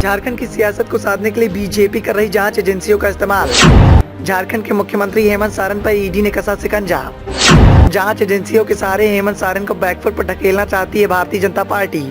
झारखंड की सियासत को साधने के लिए बीजेपी कर रही जांच एजेंसियों का इस्तेमाल। झारखंड के मुख्यमंत्री हेमंत सोरेन पर ईडी ने कसा शिकंजा। जांच एजेंसियों के सहारे हेमंत सोरेन को बैकफुट पर ढकेलना चाहती है भारतीय जनता पार्टी।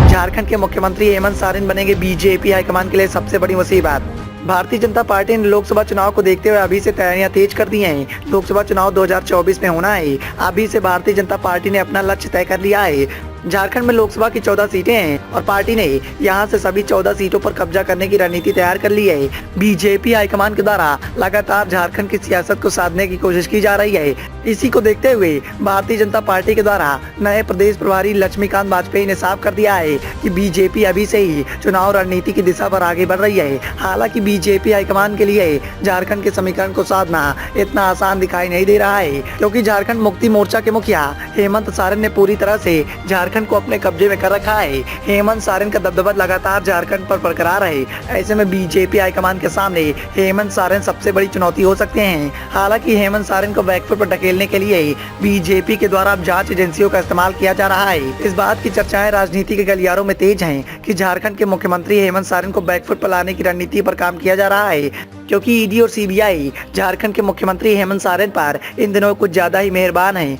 झारखंड के मुख्यमंत्री हेमंत सोरेन बनेंगे बीजेपी हाईकमान के लिए सबसे बड़ी मुसीबत। भारतीय जनता पार्टी ने लोकसभा चुनाव को देखते हुए अभी से तैयारियां तेज कर दी हैं। लोकसभा चुनाव 2024 में होना है। अभी से भारतीय जनता पार्टी ने अपना लक्ष्य तय कर लिया है। झारखंड में लोकसभा की 14 सीटें हैं और पार्टी ने यहां से सभी 14 सीटों पर कब्जा करने की रणनीति तैयार कर ली है। बीजेपी हाईकमान के द्वारा लगातार झारखंड की सियासत को साधने की कोशिश की जा रही है। इसी को देखते हुए भारतीय जनता पार्टी के द्वारा नए प्रदेश प्रभारी लक्ष्मीकांत वाजपेयी ने साफ कर दिया है कि बीजेपी अभी से ही चुनाव रणनीति की दिशा पर आगे बढ़ रही है। हालांकि बीजेपी हाईकमान के लिए झारखंड के समीकरण को साधना इतना आसान दिखाई नहीं दे रहा है, क्योंकि झारखंड मुक्ति मोर्चा के मुखिया हेमंत सोरेन ने पूरी तरह से झारखंड को अपने कब्जे में कर रखा है। हेमंत सोरेन का दबदबा लगातार झारखंड पर बरकरार है। ऐसे में बीजेपी हाईकमान के सामने हेमंत सोरेन सबसे बड़ी चुनौती हो सकते हैं। हालांकि हेमंत सोरेन को बैकफुट पर ढकेलने के लिए बीजेपी के द्वारा अब जांच एजेंसियों का इस्तेमाल किया जा रहा है। इस बात की चर्चाएं राजनीति के गलियारों में तेज हैं कि झारखंड के मुख्यमंत्री हेमंत सोरेन को बैकफुट पर लाने की रणनीति पर काम किया जा रहा है, क्योंकि ईडी और सीबीआई झारखंड के मुख्यमंत्री हेमंत सोरेन पर इन दिनों कुछ ज्यादा ही मेहरबान है।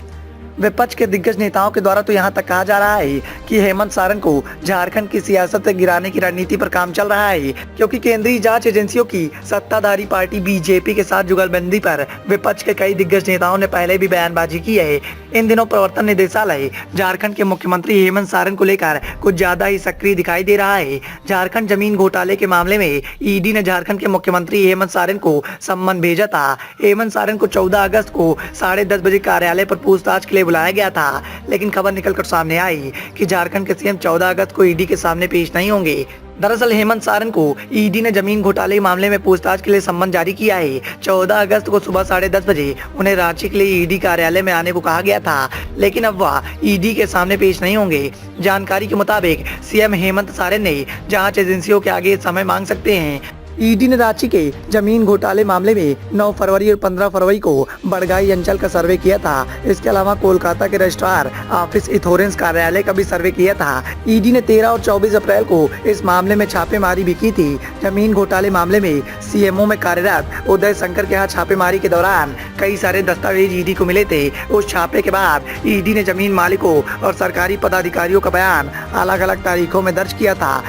विपक्ष के दिग्गज नेताओं के द्वारा तो यहाँ तक कहा जा रहा है कि हेमंत सोरेन को झारखंड की सियासत से गिराने की रणनीति पर काम चल रहा है, क्योंकि केंद्रीय जांच एजेंसियों की सत्ताधारी पार्टी बीजेपी के साथ जुगलबंदी पर विपक्ष के कई दिग्गज नेताओं ने पहले भी बयानबाजी की है। इन दिनों प्रवर्तन निदेशालय झारखंड के मुख्यमंत्री हेमंत सोरेन को लेकर कुछ ज्यादा ही सक्रिय दिखाई दे रहा है। झारखंड जमीन घोटाले के मामले में ईडी ने झारखंड के मुख्यमंत्री हेमंत सोरेन को सम्मन भेजा था। हेमंत सोरेन को 14 अगस्त को 10:30 बजे कार्यालय पर पूछताछ के लिए बुलाया गया था, लेकिन खबर निकलकर सामने आई कि झारखंड के सीएम 14 अगस्त को ईडी के सामने पेश नहीं होंगे। दरअसल हेमंत सोरेन को ईडी ने जमीन घोटाले मामले में पूछताछ के लिए सम्मन जारी किया है। 14 अगस्त को सुबह 10:30 बजे उन्हें रांची के लिए ईडी कार्यालय में आने को कहा गया था, लेकिन अब वह ईडी के सामने पेश नहीं होंगे। जानकारी के मुताबिक सीएम हेमंत सोरेन ने जांच एजेंसियों के आगे समय मांग सकते हैं। ईडी ने रांची के जमीन घोटाले मामले में 9 फरवरी और 15 फरवरी को बड़गाई अंचल का सर्वे किया था। इसके अलावा कोलकाता के रजिस्ट्रार ऑफिस इंश्योरेंस कार्यालय का भी सर्वे किया था। ईडी ने 13 और 24 अप्रैल को इस मामले में छापेमारी भी की थी। जमीन घोटाले मामले में सीएमओ में कार्यरत उदय शंकर के यहाँ छापेमारी के दौरान कई सारे दस्तावेज ईडी को मिले थे। उस छापे के बाद ईडी ने जमीन मालिकों और सरकारी पदाधिकारियों का बयान अलग अलग तारीखों में दर्ज किया था।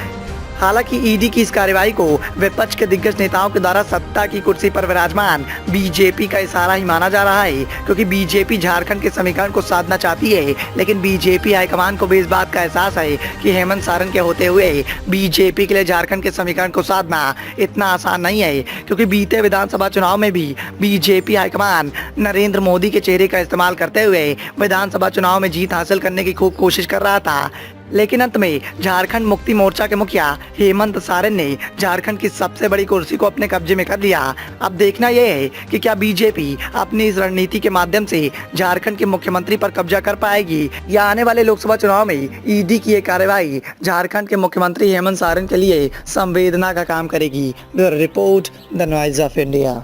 हालांकि ईडी की इस कार्रवाई को विपक्ष के दिग्गज नेताओं के द्वारा सत्ता की कुर्सी पर विराजमान बीजेपी का इशारा ही माना जा रहा है, क्योंकि बीजेपी झारखंड के समीकरण को साधना चाहती है। लेकिन बीजेपी हाईकमान को भी इस बात का एहसास है कि हेमंत सोरेन के होते हुए बीजेपी के लिए झारखंड के समीकरण को साधना इतना आसान नहीं है, क्योंकि बीते विधानसभा चुनाव में भी बीजेपी हाईकमान नरेंद्र मोदी के चेहरे का इस्तेमाल करते हुए विधानसभा चुनाव में जीत हासिल करने की खूब कोशिश कर रहा था। लेकिन अंत में झारखंड मुक्ति मोर्चा के मुखिया हेमंत सोरेन ने झारखंड की सबसे बड़ी कुर्सी को अपने कब्जे में कर लिया। अब देखना यह है कि क्या बीजेपी अपनी इस रणनीति के माध्यम से झारखंड के मुख्यमंत्री पर कब्जा कर पाएगी, या आने वाले लोकसभा चुनाव में ईडी की ये कार्रवाई झारखंड के मुख्यमंत्री हेमंत सोरेन के लिए संवेदना का काम करेगी। Bureau report, the noise of India.